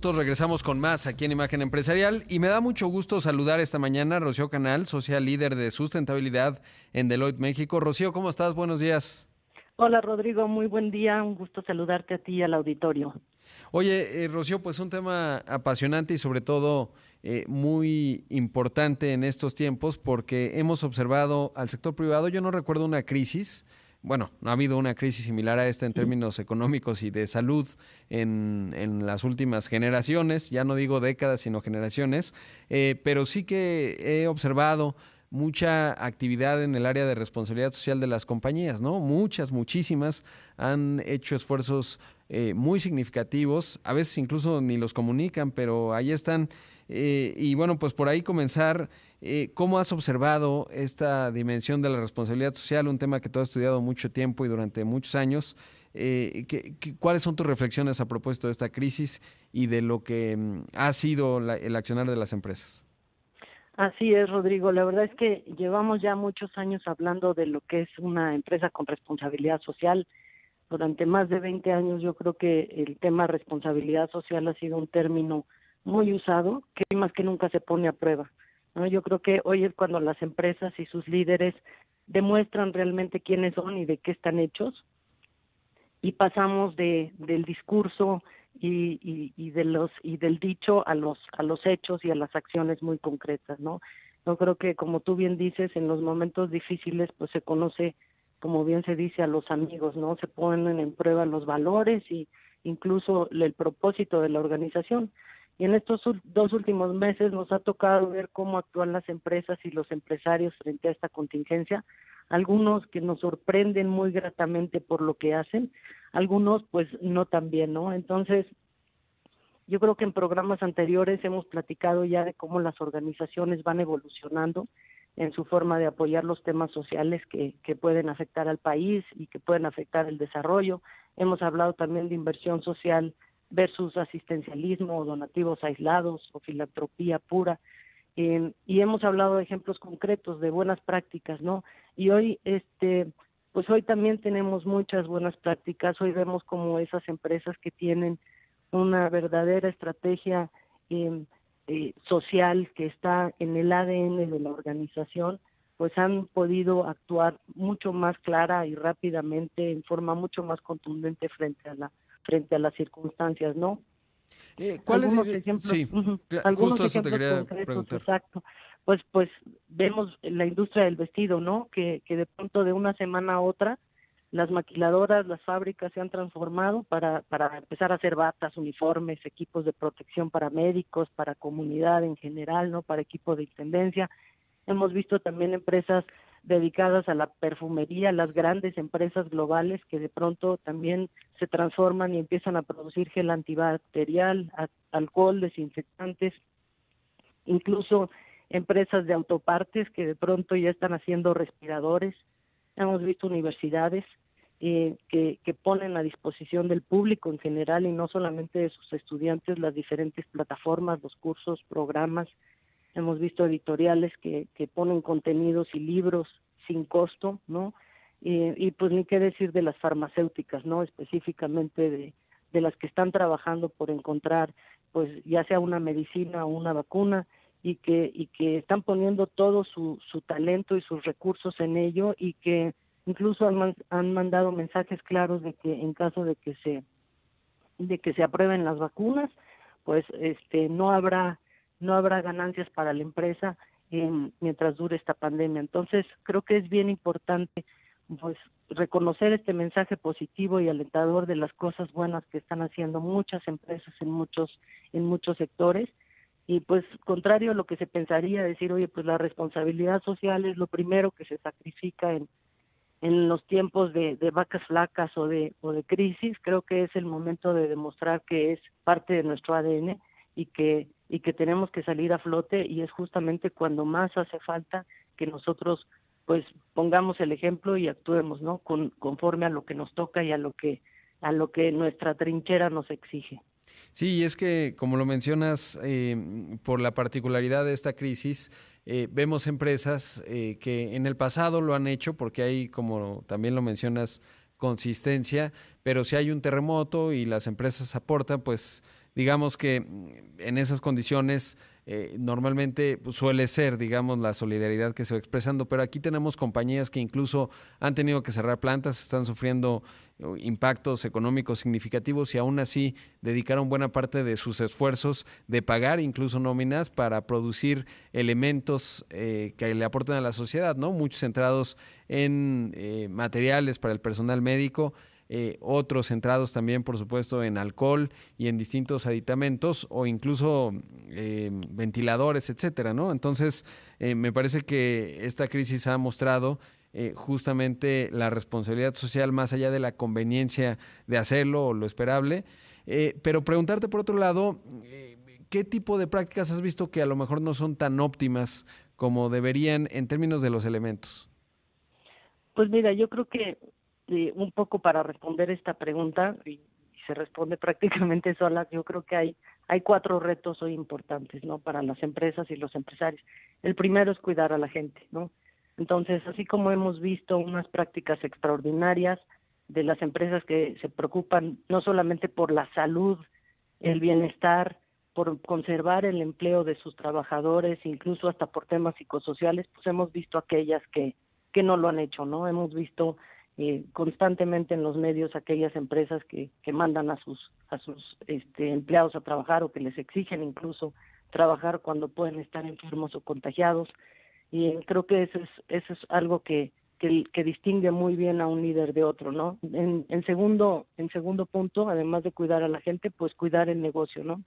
Nosotros regresamos con más aquí en Imagen Empresarial y me da mucho gusto saludar esta mañana a Rocío Canal, social líder de sustentabilidad en Deloitte México. Rocío, ¿cómo estás? Buenos días. Hola Rodrigo, muy buen día, un gusto saludarte a ti y al auditorio. Oye, Rocío, pues un tema apasionante y sobre todo muy importante en estos tiempos porque hemos observado al sector privado, yo no recuerdo una crisis, bueno, no ha habido una crisis similar a esta en términos económicos y de salud en las últimas generaciones, ya no digo décadas, sino generaciones, pero sí que he observado mucha actividad en el área de responsabilidad social de las compañías, ¿no? Muchísimas han hecho esfuerzos muy significativos, a veces incluso ni los comunican, pero ahí están. Y bueno, pues por ahí comenzar, ¿cómo has observado esta dimensión de la responsabilidad social? Un tema que tú has estudiado mucho tiempo y durante muchos años. ¿Cuáles son tus reflexiones a propósito de esta crisis y de lo que ha sido el accionar de las empresas? Así es, Rodrigo, la verdad es que llevamos ya muchos años hablando de lo que es una empresa con responsabilidad social. Durante más de 20 años yo creo que el tema responsabilidad social ha sido un término muy usado, que hoy más que nunca se pone a prueba, ¿no? Yo creo que hoy es cuando las empresas y sus líderes demuestran realmente quiénes son y de qué están hechos, y pasamos del discurso y del dicho a los hechos y a las acciones muy concretas, ¿no? Yo creo que, como tú bien dices, en los momentos difíciles pues se conoce, como bien se dice, a los amigos, ¿no? Se ponen en prueba los valores y incluso el propósito de la organización. Y en estos dos últimos meses nos ha tocado ver cómo actúan las empresas y los empresarios frente a esta contingencia, algunos que nos sorprenden muy gratamente por lo que hacen, algunos pues no tan bien, ¿no? Entonces, yo creo que en programas anteriores hemos platicado ya de cómo las organizaciones van evolucionando en su forma de apoyar los temas sociales que pueden afectar al país y que pueden afectar el desarrollo. Hemos hablado también de inversión social versus asistencialismo o donativos aislados o filantropía pura. Y hemos hablado de ejemplos concretos de buenas prácticas, ¿no? Y hoy, pues hoy también tenemos muchas buenas prácticas. Hoy vemos como esas empresas que tienen una verdadera estrategia social que está en el ADN de la organización, pues han podido actuar mucho más clara y rápidamente, en forma mucho más contundente frente a las circunstancias, ¿no? ¿Cuáles? Sí, Algunos justo eso te ejemplos quería concretos, preguntar. exacto. Pues vemos la industria del vestido, ¿no? Que de pronto de una semana a otra las maquiladoras, las fábricas se han transformado para empezar a hacer batas, uniformes, equipos de protección para médicos, para comunidad en general, ¿no? Para equipo de intendencia. Hemos visto también empresas dedicadas a la perfumería, las grandes empresas globales que de pronto también se transforman y empiezan a producir gel antibacterial, alcohol, desinfectantes, incluso empresas de autopartes que de pronto ya están haciendo respiradores. Hemos visto universidades que ponen a disposición del público en general y no solamente de sus estudiantes las diferentes plataformas, los cursos, programas. Hemos visto editoriales que ponen contenidos y libros sin costo, ¿no? Y pues ni qué decir de las farmacéuticas, ¿no? Específicamente de las que están trabajando por encontrar, pues ya sea una medicina o una vacuna, y que están poniendo todo su talento y sus recursos en ello, y que incluso han mandado mensajes claros de que en caso de que se aprueben las vacunas, pues no habrá ganancias para la empresa mientras dure esta pandemia. Entonces, creo que es bien importante pues reconocer este mensaje positivo y alentador de las cosas buenas que están haciendo muchas empresas en muchos sectores. Y pues contrario a lo que se pensaría, decir, oye, pues la responsabilidad social es lo primero que se sacrifica en los tiempos de vacas flacas o de crisis. Creo que es el momento de demostrar que es parte de nuestro ADN y que tenemos que salir a flote, y es justamente cuando más hace falta que nosotros pues pongamos el ejemplo y actuemos, ¿no? Conforme a lo que nos toca y a lo que nuestra trinchera nos exige. Sí, es que, como lo mencionas, por la particularidad de esta crisis, vemos empresas que en el pasado lo han hecho porque hay, como también lo mencionas, consistencia, pero si hay un terremoto y las empresas aportan, pues digamos que en esas condiciones normalmente pues, suele ser, digamos, la solidaridad que se va expresando, pero aquí tenemos compañías que incluso han tenido que cerrar plantas, están sufriendo impactos económicos significativos y aún así dedicaron buena parte de sus esfuerzos de pagar incluso nóminas para producir elementos que le aporten a la sociedad, ¿no? Muchos centrados en materiales para el personal médico, otros centrados también, por supuesto, en alcohol y en distintos aditamentos o incluso ventiladores, etcétera, ¿no? Entonces, me parece que esta crisis ha mostrado justamente la responsabilidad social más allá de la conveniencia de hacerlo o lo esperable. Pero preguntarte por otro lado, ¿qué tipo de prácticas has visto que a lo mejor no son tan óptimas como deberían en términos de los elementos? Pues mira, yo creo que un poco para responder esta pregunta, y se responde prácticamente sola, yo creo que hay 4 retos hoy importantes, ¿no? Para las empresas y los empresarios. El primero es cuidar a la gente, ¿no? Entonces, así como hemos visto unas prácticas extraordinarias de las empresas que se preocupan no solamente por la salud, el bienestar, por conservar el empleo de sus trabajadores, incluso hasta por temas psicosociales, pues hemos visto aquellas que no lo han hecho, ¿no? Hemos visto constantemente en los medios aquellas empresas que mandan a sus empleados a trabajar o que les exigen incluso trabajar cuando pueden estar enfermos o contagiados, y creo que eso es algo que distingue muy bien a un líder de otro, ¿no? En segundo punto, además de cuidar a la gente, pues cuidar el negocio, ¿no?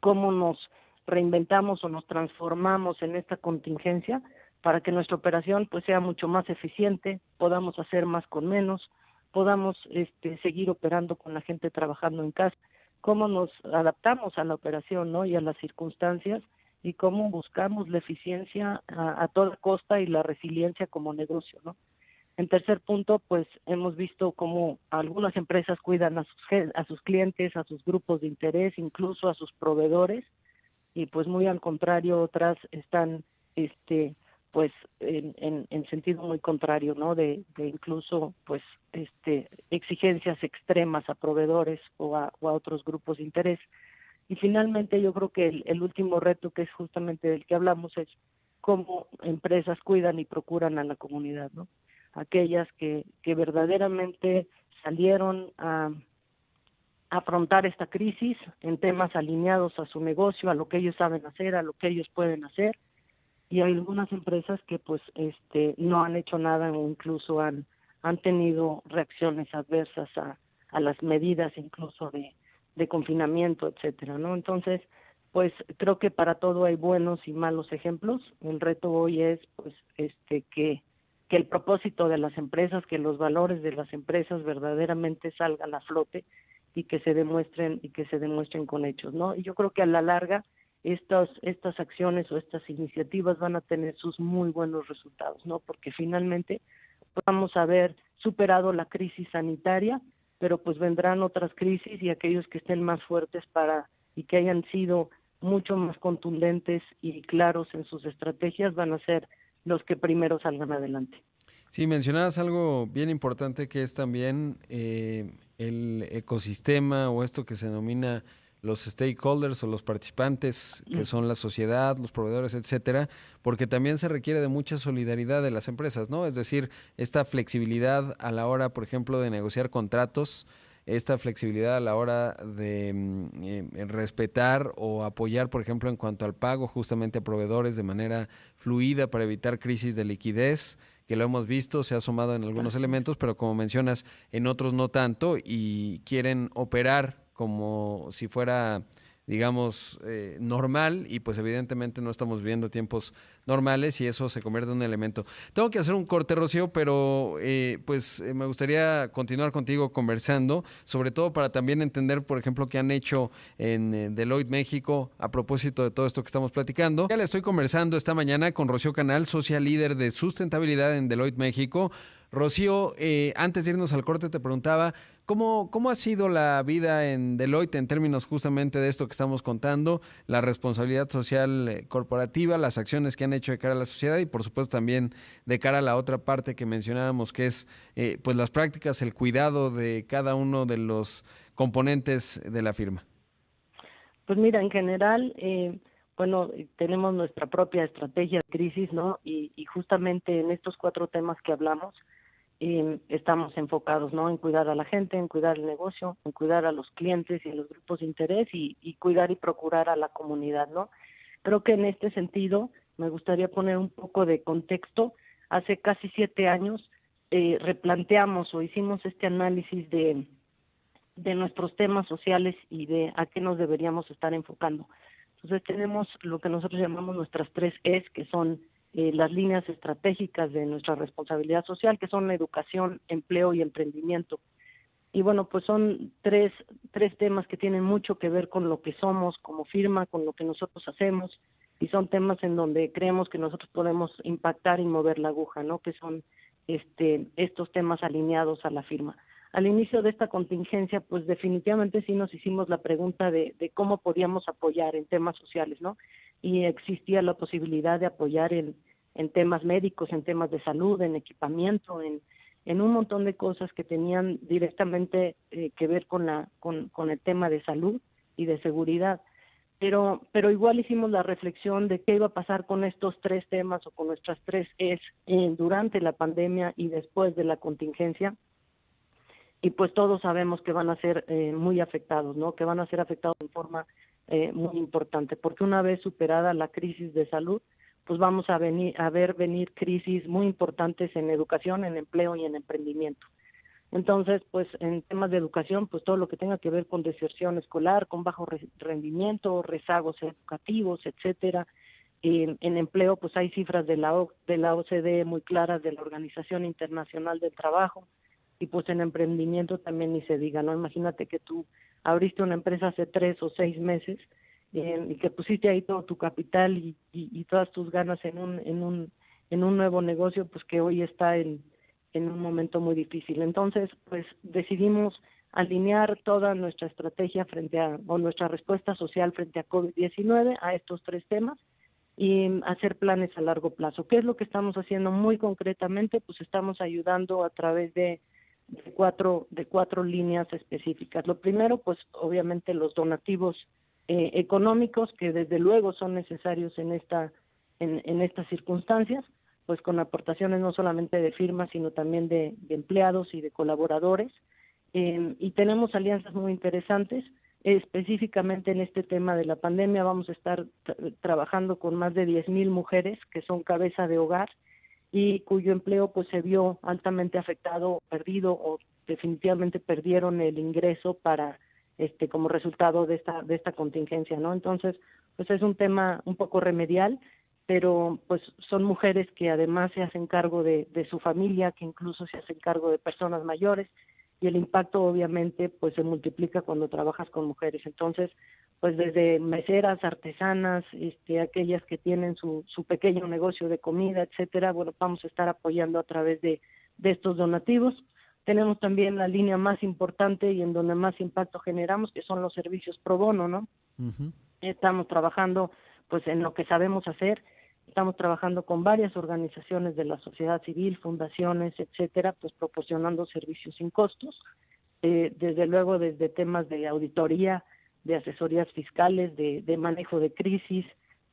Cómo nos reinventamos o nos transformamos en esta contingencia para que nuestra operación pues sea mucho más eficiente, podamos hacer más con menos, podamos seguir operando con la gente trabajando en casa, cómo nos adaptamos a la operación, ¿no? Y a las circunstancias, y cómo buscamos la eficiencia a toda costa y la resiliencia como negocio, ¿no? En tercer punto, pues hemos visto cómo algunas empresas cuidan a sus clientes, a sus grupos de interés, incluso a sus proveedores, y pues muy al contrario, otras están pues en sentido muy contrario, ¿no? De incluso pues exigencias extremas a proveedores o a otros grupos de interés. Y finalmente yo creo que el último reto, que es justamente del que hablamos, es cómo empresas cuidan y procuran a la comunidad, ¿no? Aquellas que verdaderamente salieron a afrontar esta crisis en temas alineados a su negocio, a lo que ellos saben hacer, a lo que ellos pueden hacer, y hay algunas empresas que pues no han hecho nada o incluso han tenido reacciones adversas a las medidas incluso de confinamiento, etcétera, ¿no? Entonces, pues creo que para todo hay buenos y malos ejemplos. El reto hoy es pues que el propósito de las empresas, que los valores de las empresas verdaderamente salgan a flote y que se demuestren con hechos, ¿no? Y yo creo que a la larga estas acciones o estas iniciativas van a tener sus muy buenos resultados, ¿no? Porque finalmente vamos a haber superado la crisis sanitaria, pero pues vendrán otras crisis, y aquellos que estén más fuertes y que hayan sido mucho más contundentes y claros en sus estrategias van a ser los que primero salgan adelante. Sí, mencionabas algo bien importante que es también el ecosistema o esto que se denomina los stakeholders o los participantes, que son la sociedad, los proveedores, etcétera, porque también se requiere de mucha solidaridad de las empresas, ¿no? Es decir, esta flexibilidad a la hora, por ejemplo, de negociar contratos, esta flexibilidad a la hora de respetar o apoyar, por ejemplo, en cuanto al pago justamente a proveedores de manera fluida para evitar crisis de liquidez, que lo hemos visto, se ha sumado en algunos elementos, pero como mencionas, en otros no tanto, y quieren operar como si fuera, digamos, normal, y pues evidentemente no estamos viviendo tiempos normales y eso se convierte en un elemento. Tengo que hacer un corte, Rocío, pero me gustaría continuar contigo conversando, sobre todo para también entender, por ejemplo, qué han hecho en Deloitte México a propósito de todo esto que estamos platicando. Ya le estoy conversando esta mañana con Rocío Canal, socia líder de sustentabilidad en Deloitte México. Rocío, antes de irnos al corte te preguntaba, ¿cómo ha sido la vida en Deloitte en términos justamente de esto que estamos contando, la responsabilidad social corporativa, las acciones que han hecho de cara a la sociedad y por supuesto también de cara a la otra parte que mencionábamos, que es pues las prácticas, el cuidado de cada uno de los componentes de la firma? Pues mira, en general, bueno, tenemos nuestra propia estrategia de crisis, ¿no? Y justamente en estos 4 temas que hablamos, estamos enfocados, ¿no? En cuidar a la gente, en cuidar el negocio, en cuidar a los clientes y a los grupos de interés y cuidar y procurar a la comunidad, ¿no? Creo que en este sentido me gustaría poner un poco de contexto. Hace casi 7 años replanteamos o hicimos este análisis de nuestros temas sociales y de a qué nos deberíamos estar enfocando. Entonces tenemos lo que nosotros llamamos nuestras 3 Es, que son las líneas estratégicas de nuestra responsabilidad social, que son la educación, empleo y emprendimiento. Y bueno, pues son tres temas que tienen mucho que ver con lo que somos como firma, con lo que nosotros hacemos, y son temas en donde creemos que nosotros podemos impactar y mover la aguja, ¿no? Que son estos temas alineados a la firma. Al inicio de esta contingencia, pues definitivamente sí nos hicimos la pregunta de cómo podíamos apoyar en temas sociales, ¿no? Y existía la posibilidad de apoyar en temas médicos, en temas de salud, en equipamiento, en un montón de cosas que tenían directamente que ver con el tema de salud y de seguridad. Pero igual hicimos la reflexión de qué iba a pasar con estos 3 temas o con nuestras 3 Es durante la pandemia y después de la contingencia. Y pues todos sabemos que van a ser muy afectados, ¿no? Que van a ser afectados en forma muy importante, porque una vez superada la crisis de salud, pues vamos a ver venir crisis muy importantes en educación, en empleo y en emprendimiento. Entonces, pues en temas de educación, pues todo lo que tenga que ver con deserción escolar, con bajo rendimiento, rezagos educativos, etcétera. En empleo, pues hay cifras de la OCDE muy claras, de la Organización Internacional del Trabajo, y pues en emprendimiento también ni se diga, ¿no? Imagínate que tú abriste una empresa hace 3 o 6 meses y que pusiste ahí todo tu capital y todas tus ganas en un nuevo negocio, pues que hoy está en un momento muy difícil. Entonces, pues decidimos alinear toda nuestra estrategia o nuestra respuesta social frente a COVID-19 a estos 3 temas y hacer planes a largo plazo. ¿Qué es lo que estamos haciendo muy concretamente? Pues estamos ayudando a través de cuatro líneas específicas. Lo primero, pues obviamente los donativos económicos, que desde luego son necesarios en estas circunstancias, pues con aportaciones no solamente de firmas, sino también de empleados y de colaboradores. Y tenemos alianzas muy interesantes. Específicamente en este tema de la pandemia vamos a estar trabajando con más de 10,000 mujeres que son cabeza de hogar y cuyo empleo pues se vio altamente afectado, perdido o definitivamente perdieron el ingreso para como resultado de esta contingencia, ¿no? Entonces, pues es un tema un poco remedial, pero pues son mujeres que además se hacen cargo de su familia, que incluso se hacen cargo de personas mayores, y el impacto obviamente pues se multiplica cuando trabajas con mujeres. Entonces, pues desde meseras, artesanas, aquellas que tienen su pequeño negocio de comida, etcétera, bueno, vamos a estar apoyando a través de estos donativos. Tenemos también la línea más importante y en donde más impacto generamos, que son los servicios pro bono, ¿no? Ujú. Estamos trabajando pues en lo que sabemos hacer. Estamos trabajando con varias organizaciones de la sociedad civil, fundaciones, etcétera, pues proporcionando servicios sin costos, desde luego desde temas de auditoría, de asesorías fiscales, de manejo de crisis,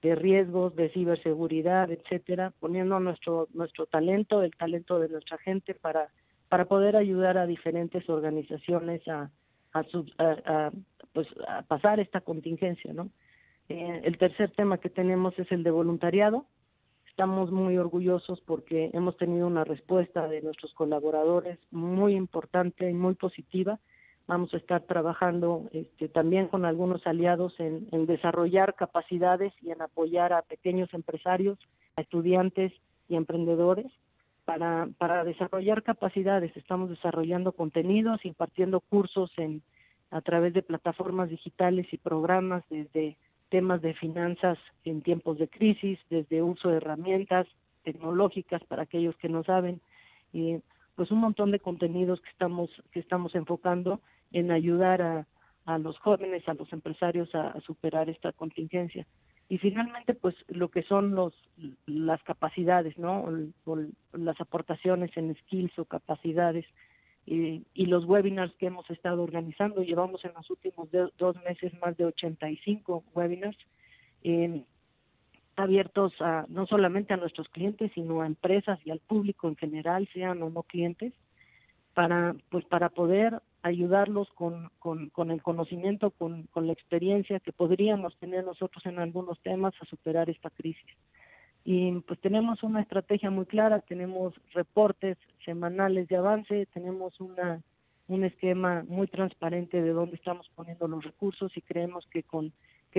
de riesgos, de ciberseguridad, etcétera, poniendo nuestro talento, el talento de nuestra gente para poder ayudar a diferentes organizaciones pues a pasar esta contingencia, ¿no? El tercer tema que tenemos es el de voluntariado. Estamos muy orgullosos porque hemos tenido una respuesta de nuestros colaboradores muy importante y muy positiva. Vamos a estar trabajando también con algunos aliados en desarrollar capacidades y en apoyar a pequeños empresarios, a estudiantes y emprendedores para desarrollar capacidades. Estamos desarrollando contenidos, impartiendo cursos a través de plataformas digitales y programas desde temas de finanzas en tiempos de crisis, desde uso de herramientas tecnológicas para aquellos que no saben, y pues un montón de contenidos que estamos enfocando en ayudar a los jóvenes, a los empresarios a superar esta contingencia. Y finalmente, pues lo que son las capacidades, ¿no? O las aportaciones en skills o capacidades. y los webinars que hemos estado organizando. Llevamos en los últimos 2 meses más de 85 webinars abiertos no solamente a nuestros clientes, sino a empresas y al público en general, sean o no clientes, para poder ayudarlos con el conocimiento, con la experiencia que podríamos tener nosotros en algunos temas a superar esta crisis. Y pues tenemos una estrategia muy clara, tenemos reportes semanales de avance, tenemos un esquema muy transparente de dónde estamos poniendo los recursos, y creemos que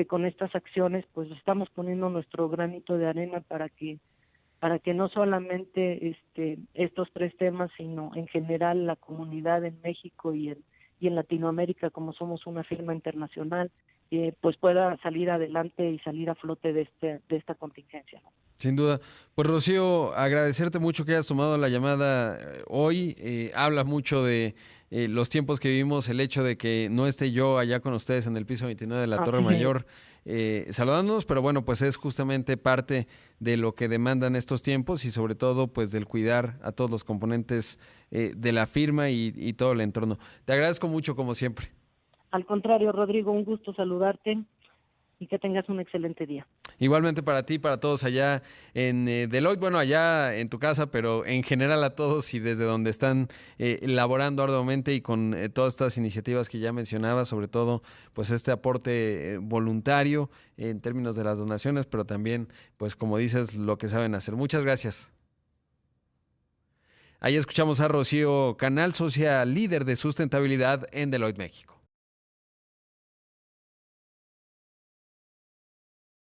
con estas acciones pues estamos poniendo nuestro granito de arena para que no solamente estos 3 temas, sino en general la comunidad en México y en Latinoamérica, como somos una firma internacional, pues pueda salir adelante y salir a flote de esta contingencia, ¿no? Sin duda. Pues Rocío, agradecerte mucho que hayas tomado la llamada hoy. Habla mucho de los tiempos que vivimos, el hecho de que no esté yo allá con ustedes en el piso 29 de la Torre Mayor saludándonos, pero bueno, pues es justamente parte de lo que demandan estos tiempos, y sobre todo pues del cuidar a todos los componentes de la firma y todo el entorno. Te agradezco mucho como siempre. Al contrario, Rodrigo, un gusto saludarte y que tengas un excelente día. Igualmente para ti, para todos allá en Deloitte, bueno, allá en tu casa, pero en general a todos y desde donde están laborando arduamente y con todas estas iniciativas que ya mencionaba, sobre todo pues este aporte voluntario en términos de las donaciones, pero también pues como dices, lo que saben hacer. Muchas gracias. Ahí escuchamos a Rocío Canal, socia líder de sustentabilidad en Deloitte México.